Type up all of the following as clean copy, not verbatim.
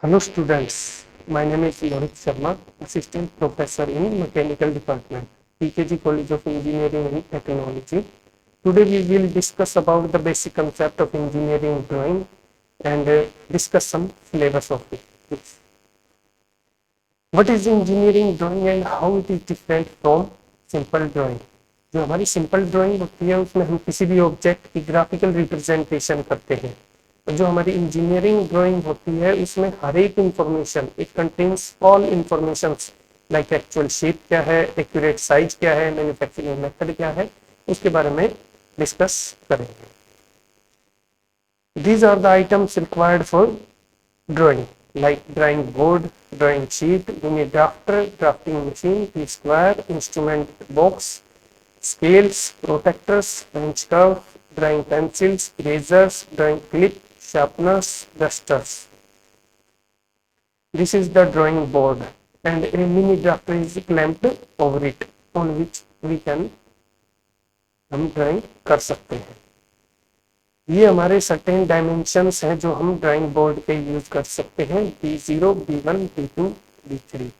Hello students, my name is Mohit Sharma, Assistant Professor in Mechanical Department, PKG College of Engineering and Technology. Today we will discuss about the basic concept of engineering drawing and discuss some flavors of it. What is engineering drawing and how it is different from simple drawing? जो हमारी simple drawing होती है उसमें हम किसी भी object की graphical representation करते हैं। जो हमारी इंजीनियरिंग ड्राइंग होती है उसमें हर एक information it contains all information like actual shape क्या है, एक्यूरेट साइज क्या है, मैन्युफैक्चरिंग मेथड क्या है, उसके बारे में डिस्कस करेंगे। These are the items required for drawing like drawing board, drawing sheet, mini drafter, drafting machine, T-square, instrument box, scales, protectors, bench curve, drawing pencils, erasers, drawing clip, sharpeners, dusters. This is the drawing board and a mini drafter is clamped over it on which we can हम drawing कर सकते हैं। ये हमारे certain dimensions हैं जो हम drawing board पे यूज कर सकते हैं, B0, B1, B2, B3।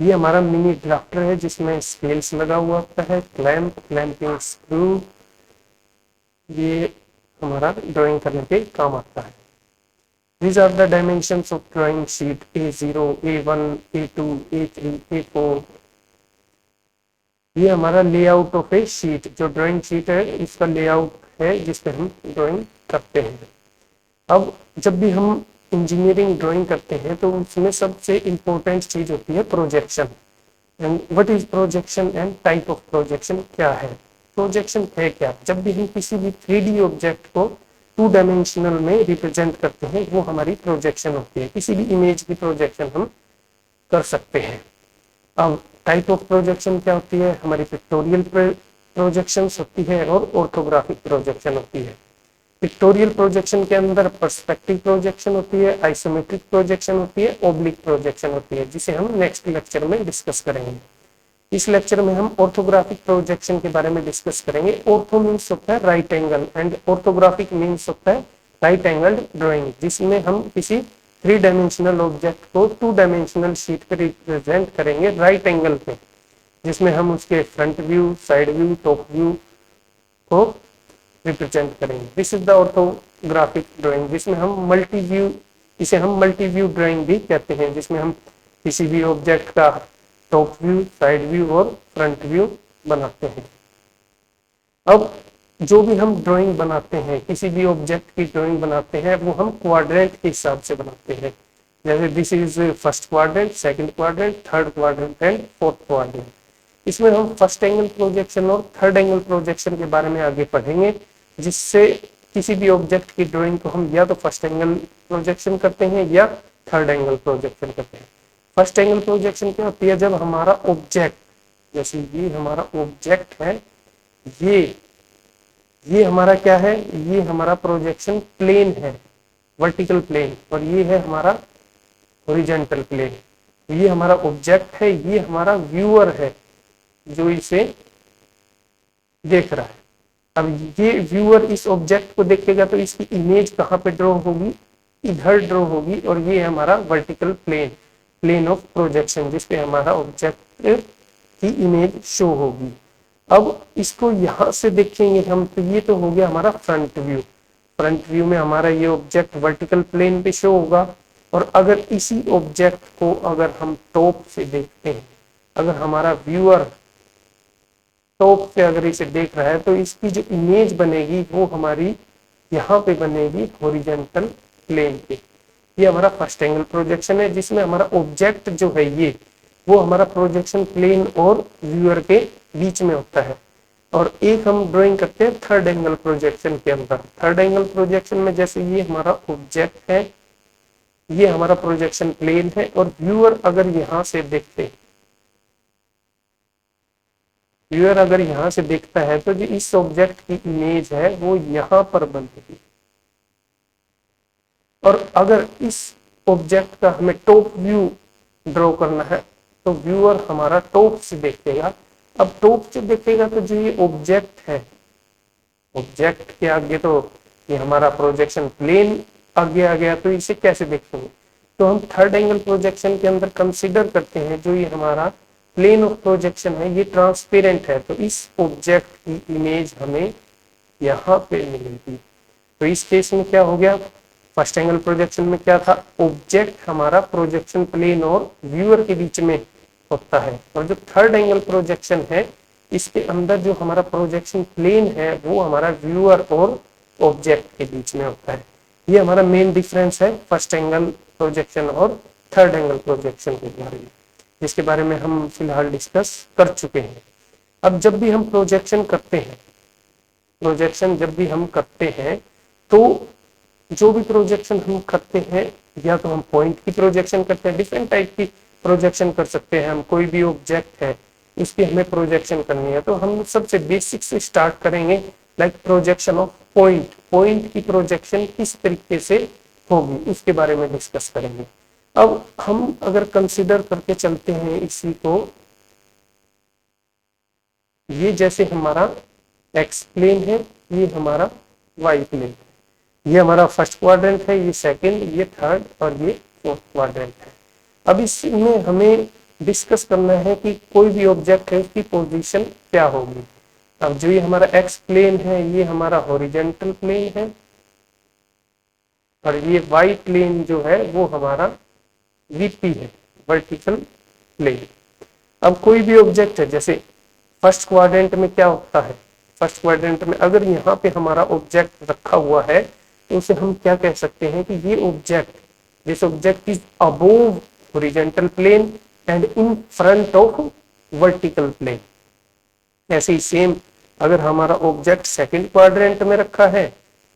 ये हमारा मिनी ड्राफ्टर है जिसमें स्केल्स लगा हुआ होता है, क्लैंप, क्लैंपिंग स्क्रू, ये हमारा ड्राइंग करने के काम आता है। These are the dimensions of drawing sheet A0, A1, A2, A3, A4। ये हमारा लेआउट ऑफ ए शीट, जो ड्राइंग शीट है इसका लेआउट है जिसपे हम ड्राइंग करते हैं। अब जब भी हम इंजीनियरिंग ड्राइंग करते हैं तो उसमें सबसे इंपॉर्टेंट चीज होती है projection. And what is projection and type of projection क्या है? प्रोजेक्शन है क्या? जब भी हम किसी भी 3D ऑब्जेक्ट को 2 डायमेंशनल में रिप्रेजेंट करते हैं वो हमारी प्रोजेक्शन होती है। किसी भी इमेज की प्रोजेक्शन हम कर सकते हैं। अब टाइप ऑफ प्रोजेक्शन क्या होती है? हमारी पिक्टोरियल प्रोजेक्शन होती है और ऑर्थोग्राफिक प्रोजेक्शन होती है। पिक्टोरियल प्रोजेक्शन के अंदर पर्सपेक्टिव प्रोजेक्शन होती है, आइसोमेट्रिक प्रोजेक्शन होती है, ओब्लिक प्रोजेक्शन होती है, जिसे हम नेक्स्ट लेक्चर में डिस्कस करेंगे। इस लेक्चर में हम ऑर्थोग्राफिक प्रोजेक्शन के बारे में डिस्कस करेंगे। ऑर्थो मीन्स होता है right angle and orthographic means होता है राइट एंगल्ड ड्राइंग, जिसमें हम किसी 3 डायमेंशनल ऑब्जेक्ट को 2 डायमेंशनल शीट पर रिप्रेजेंट करेंगे राइट एंगल पे, जिसमें हम उसके front view, side view, top view को रिप्रेजेंट करेंगे। This is the orthographic drawing, जिसमें हम मल्टी व्यू, इसे हम मल्टी व्यू ड्राइंग भी कहते हैं, जिसमें हम किसी भी ऑब्जेक्ट का टॉप व्यू, साइड व्यू और फ्रंट व्यू बनाते हैं। अब जो भी हम ड्राइंग बनाते हैं, किसी भी ऑब्जेक्ट की ड्राइंग बनाते हैं, वो हम क्वाड्रेंट के हिसाब से बनाते हैं। जैसे this is first quadrant, second quadrant, third quadrant and fourth quadrant. इसमें हम फर्स्ट एंगल प्रोजेक्शन और थर्ड एंगल प्रोजेक्शन के बारे में आगे पढ़ेंगे, जिससे किसी भी ऑब्जेक्ट की ड्राइंग को हम या तो फर्स्ट एंगल प्रोजेक्शन करते हैं या थर्ड एंगल प्रोजेक्शन करते हैं। फर्स्ट एंगल प्रोजेक्शन क्या होती है? जब हमारा ऑब्जेक्ट, जैसे ये हमारा ऑब्जेक्ट है, ये हमारा क्या है? ये हमारा प्रोजेक्शन प्लेन है, वर्टिकल प्लेन, और ये है हमारा हॉरिजॉन्टल प्लेन। ये हमारा ऑब्जेक्ट है, ये हमारा व्यूअर है जो इसे देख रहा है। अब ये व्यूअर इस ऑब्जेक्ट को देखेगा तो इसकी इमेज कहाँ पे ड्रॉ होगी? इधर ड्रॉ होगी, और ये हमारा vertical plane, plane of projection, जिसपे हमारा ऑब्जेक्ट की इमेज शो होगी। अब इसको यहां से देखेंगे हम तो ये तो हो गया हमारा फ्रंट व्यू। फ्रंट व्यू में हमारा ये ऑब्जेक्ट वर्टिकल प्लेन पे शो होगा। और अगर इसी ऑब्जेक्ट को अगर हम टॉप से देखते हैं, अगर हमारा व्यूअर टॉप से अगर इसे देख रहा है तो इसकी जो इमेज बनेगी वो हमारी यहाँ पे बनेगी हॉरिजॉन्टल प्लेन पे। ये हमारा फर्स्ट एंगल प्रोजेक्शन है, जिसमें हमारा ऑब्जेक्ट जो है ये वो हमारा प्रोजेक्शन प्लेन और व्यूअर के बीच में होता है। और एक हम ड्राइंग करते हैं थर्ड एंगल प्रोजेक्शन के अंदर। थर्ड एंगल प्रोजेक्शन में जैसे ये हमारा ऑब्जेक्ट है, ये हमारा प्रोजेक्शन प्लेन है, और व्यूअर अगर यहाँ से देखते, व्यूअर अगर यहाँ से देखता है तो जो इस ऑब्जेक्ट की इमेज है वो यहाँ पर बनेगी। और अगर इस ऑब्जेक्ट का हमें टॉप व्यू ड्रॉ करना है तो व्यूअर हमारा टॉप से देखेगा। अब टॉप से देखेगा तो जो ये ऑब्जेक्ट है, ऑब्जेक्ट के आगे तो ये हमारा प्रोजेक्शन प्लेन आगे आ गया, तो इसे कैसे देखेंगे? तो हम थर्ड एंगल प्रोजेक्शन के अंदर कंसिडर करते हैं जो ये हमारा प्लेन ऑफ प्रोजेक्शन है ये ट्रांसपेरेंट है, तो इस ऑब्जेक्ट की इमेज हमें यहाँ पे मिलेगी। तो इस केस में क्या हो गया, फर्स्ट एंगल प्रोजेक्शन में क्या था, ऑब्जेक्ट हमारा प्रोजेक्शन प्लेन और व्यूअर के बीच में होता है, और जो थर्ड एंगल प्रोजेक्शन है इसके अंदर जो हमारा प्रोजेक्शन प्लेन है वो हमारा व्यूअर और ऑब्जेक्ट के बीच में होता है। ये हमारा मेन डिफरेंस है फर्स्ट एंगल प्रोजेक्शन और थर्ड एंगल प्रोजेक्शन के बारे में, जिसके बारे में हम फिलहाल डिस्कस कर चुके हैं। अब जब भी हम प्रोजेक्शन करते हैं, प्रोजेक्शन जब भी हम करते हैं तो जो भी प्रोजेक्शन हम करते हैं, या तो हम पॉइंट की प्रोजेक्शन करते हैं, डिफरेंट टाइप की प्रोजेक्शन कर सकते हैं हम, कोई भी ऑब्जेक्ट है उसकी हमें प्रोजेक्शन करनी है, तो हम सबसे बेसिक से स्टार्ट करेंगे, like projection of point. Point की प्रोजेक्शन किस तरीके से होगी उसके बारे में डिस्कस करेंगे। अब हम अगर कंसिडर करके चलते हैं इसी को, ये जैसे हमारा एक्स प्लेन है, ये हमारा वाई प्लेन है, ये हमारा फर्स्ट क्वाड्रेंट है, ये सेकंड, ये थर्ड और ये फोर्थ क्वाड्रेंट है। अब इसमें हमें डिस्कस करना है कि कोई भी ऑब्जेक्ट है उसकी पोजीशन क्या होगी। अब जो ये हमारा एक्स प्लेन है ये हमारा हॉरिजॉन्टल प्लेन है, और ये वाई प्लेन जो है वो हमारा वीपी है, वर्टिकल प्लेन। अब कोई भी ऑब्जेक्ट है, जैसे फर्स्ट क्वाड्रेंट में क्या होता है, फर्स्ट क्वाड्रेंट में अगर यहाँ पे हमारा ऑब्जेक्ट रखा हुआ है तो उसे हम क्या कह सकते हैं कि ये object, this object is above horizontal plane and in front of vertical plane. ऐसे ही सेम अगर हमारा ऑब्जेक्ट सेकंड क्वाड्रेंट में रखा है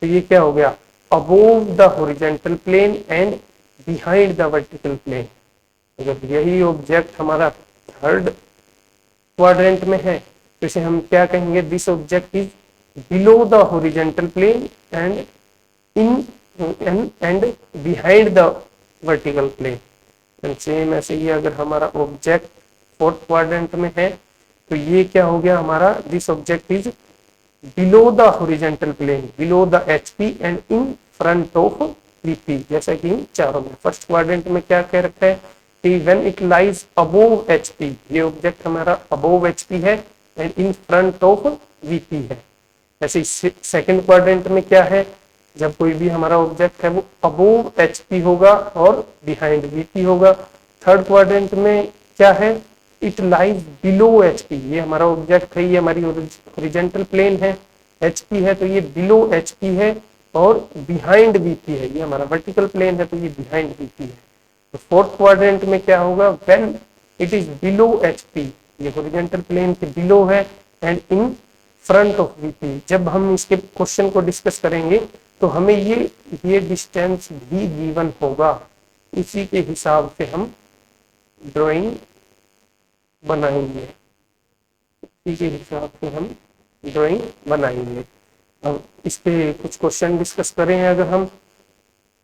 तो ये क्या हो गया, above the horizontal plane and behind the vertical plane. अगर यही ऑब्जेक्ट हमारा थर्ड क्वाड्रेंट में है तो इसे हम क्या कहेंगे, this object is below the horizontal plane and in and behind the vertical plane. And same ऐसे ही अगर हमारा ऑब्जेक्ट फोर्थ क्वाड्रेंट में है तो ये क्या हो गया हमारा, this object is below the horizontal plane, below the HP and in front of VP. जैसा कि इन चारों में फर्स्ट क्वाड्रेंट में क्या कह रखा है कि when it lies above HP, ये ऑब्जेक्ट हमारा अबोव एचपी है and in front of VP है। ऐसे सेकंड क्वाड्रेंट में क्या है, जब कोई भी हमारा ऑब्जेक्ट है वो अबोव एचपी होगा और बिहाइंड वीपी होगा। थर्ड क्वाड्रेंट में क्या है, इट लाइज बिलो एचपी, ये हमारा ऑब्जेक्ट है, ये हमारी हॉरिजॉन्टल प्लेन है, एचपी है तो ये बिलो एचपी है और बिहाइंड वीपी है, ये हमारा वर्टिकल प्लेन है तो ये बिहाइंड वीपी है। तो फोर्थ क्वाड्रेंट में क्या होगा, when it is below HP, ये हॉरिजॉन्टल प्लेन के बिलो है and in front of VP. जब हम इसके क्वेश्चन को डिस्कस करेंगे तो हमें ये डिस्टेंस भी गिवन होगा, इसी के हिसाब से हम ड्राइंग बनाएंगे, इसी के हिसाब से हम ड्राइंग बनाएंगे। अब इस पे कुछ क्वेश्चन डिस्कस करें अगर हम,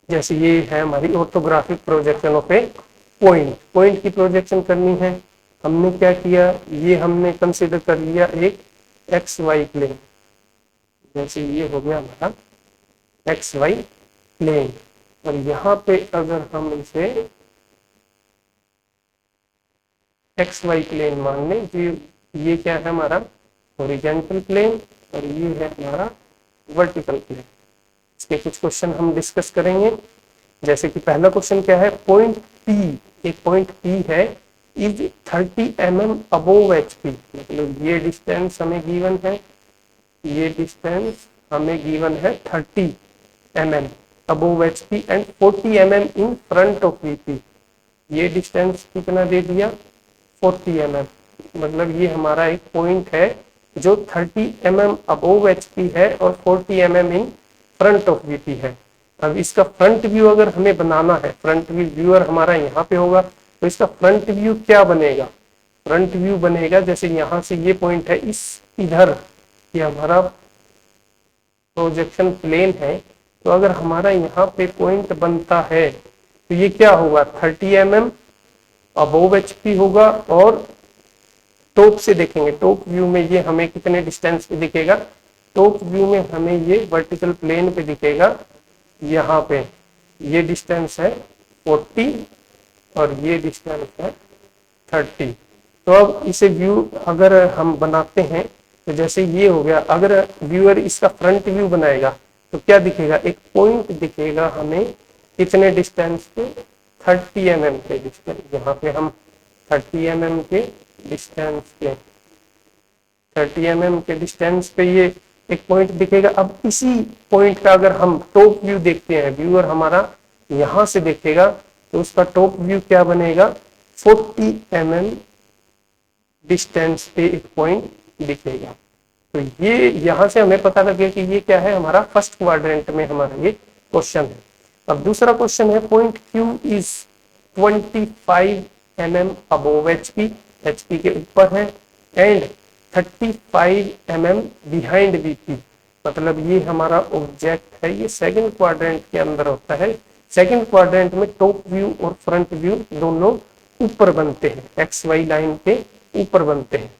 जैसे ये है हमारी orthographic projection of A point. Point की प्रोजेक्शन करनी है, हमने क्या किया, ये हमने कंसीडर कर लिया एक एक्स वाई प्लेन, जैसे ये हो गया हमारा एक्स वाई प्लेन, और यहाँ पे अगर हम इसे एक्स वाई प्लेन मान लें तो ये क्या है हमारा हॉरिजॉन्टल प्लेन और ये है हमारा वर्टिकल प्लेन। इसके कुछ क्वेश्चन हम डिस्कस करेंगे, जैसे कि पहला क्वेश्चन क्या है, पॉइंट पी, एक पॉइंट पी है इज 30 mm अबोव एचपी, मतलब ये डिस्टेंस हमें गिवन है, ये डिस्टेंस हमें गिवन है 30 mm above HP and 40 mm in front of VP. ये डिस्टेंस कितना दे दिया, 40 mm, मतलब ये हमारा एक पॉइंट है जो 30 mm अबोव एचपी है और 40 mm in front of VP है। अब इसका फ्रंट व्यू अगर हमें बनाना है, फ्रंट व्यू व्यूअर हमारा यहाँ पे होगा, तो इसका फ्रंट व्यू क्या बनेगा, फ्रंट व्यू बनेगा जैसे यहाँ से ये पॉइंट है इस इधर, ये हमारा प्रोजेक्शन प्लेन है, तो अगर हमारा यहाँ पे पॉइंट बनता है तो ये क्या होगा, 30 mm अबोव एचपी होगा, और टॉप से देखेंगे, टॉप व्यू में ये हमें कितने डिस्टेंस पे दिखेगा, टॉप व्यू में हमें ये वर्टिकल प्लेन पे दिखेगा, यहाँ पे ये डिस्टेंस है 40 और ये डिस्टेंस है 30। तो अब इसे व्यू अगर हम बनाते हैं तो जैसे ये हो गया, अगर व्यूअर इसका फ्रंट व्यू बनाएगा तो क्या दिखेगा, एक पॉइंट दिखेगा हमें कितने डिस्टेंस पे, 30 mm के डिस्टेंस। यहाँ पे हम 30 mm के डिस्टेंस पे 30 mm के डिस्टेंस पे ये एक पॉइंट दिखेगा। अब इसी पॉइंट का अगर हम टॉप व्यू देखते हैं, व्यूअर हमारा यहां से देखेगा तो उसका टॉप व्यू क्या बनेगा, 40 mm डिस्टेंस पे एक पॉइंट दिखेगा। तो ये यहां से हमें पता लगे कि ये क्या है, हमारा फर्स्ट क्वाड्रेंट में हमारा ये क्वेश्चन है। अब दूसरा क्वेश्चन है, point Q is 25 mm above HP, HP के ऊपर है, एंड 35 mm बिहाइंड VP। मतलब ये हमारा ऑब्जेक्ट है, ये सेकंड क्वाड्रेंट के अंदर होता है। सेकंड क्वाड्रेंट में टॉप व्यू और फ्रंट व्यू दोनों ऊपर बनते हैं, XY लाइन के ऊपर बनते हैं।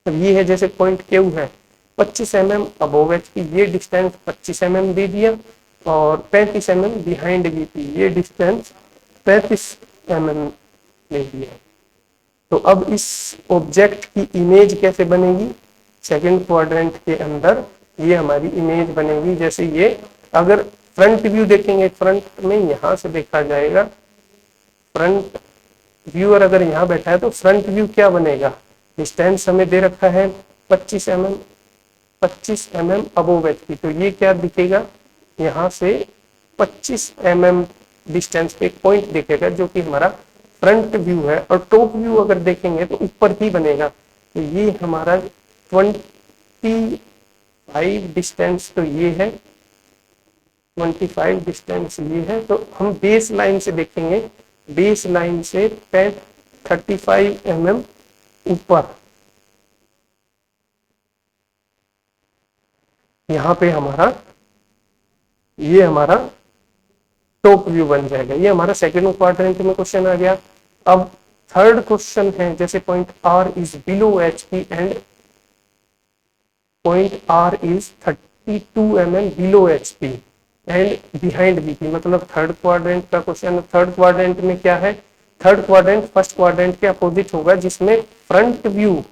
अब ये है जैसे पॉइंट Q है 25 mm अबोव HP, ये डिस्टेंस 25 mm दे दिया, और 35 mm बिहाइंड VP, ये डिस्टेंस 35 mm दे दिया। तो अब इस ऑब्जेक्ट की इमेज कैसे बनेगी, सेकंड क्वाड्रेंट के अंदर ये हमारी इमेज बनेगी। जैसे ये अगर फ्रंट व्यू देखेंगे, फ्रंट में यहां से देखा जाएगा, फ्रंट व्यूअर अगर यहाँ बैठा है तो फ्रंट व्यू क्या बनेगा, डिस्टेंस हमें दे रखा है 25 mm अबोव HP। तो ये क्या दिखेगा, यहाँ से 25 mm डिस्टेंस पे एक पॉइंट दिखेगा जो कि हमारा फ्रंट व्यू है। और टॉप व्यू अगर देखेंगे तो ऊपर ही बनेगा। तो ये हमारा 25 डिस्टेंस तो ये है, 25 डिस्टेंस ये है। तो हम बेस लाइन से देखेंगे, बेस लाइन से 35 mm ऊपर, यहाँ पे हमारा ये हमारा टॉप व्यू बन जाएगा। ये हमारा सेकंड क्वाड्रेंट में क्वेश्चन आ गया। अब थर्ड क्वेश्चन है, जैसे point R is below HP and point R is 32 mm below HP and behind VP। मतलब थर्ड क्वाड्रेंट का क्वेश्चन। थर्ड क्वाड्रेंट में क्या है, थर्ड क्वाड्रेंट फर्स्ट क्वाड्रेंट के अपोजिट होगा, जिसमें फ्रंट व्यू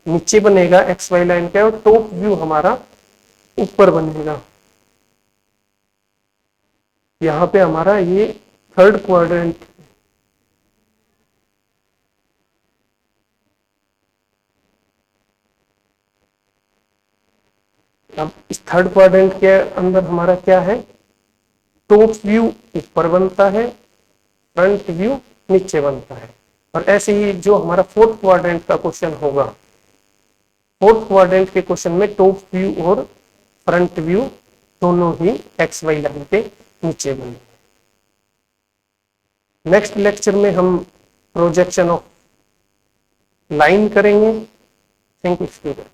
नीचे बनेगा XY लाइन का और टॉप व्यू हमारा ऊपर बनेगा। यहाँ पे हमारा ये थर्ड क्वाड्रेंट, अब इस थर्ड क्वाड्रेंट के अंदर हमारा क्या है, टॉप व्यू ऊपर बनता है, फ्रंट व्यू नीचे बनता है। और ऐसे ही जो हमारा फोर्थ क्वाड्रेंट का क्वेश्चन होगा, फोर्थ क्वाड्रेंट के क्वेश्चन में टॉप व्यू और फ्रंट व्यू दोनों ही XY लाइन के नीचे बने। नेक्स्ट लेक्चर में हम प्रोजेक्शन ऑफ लाइन करेंगे। Thank you student.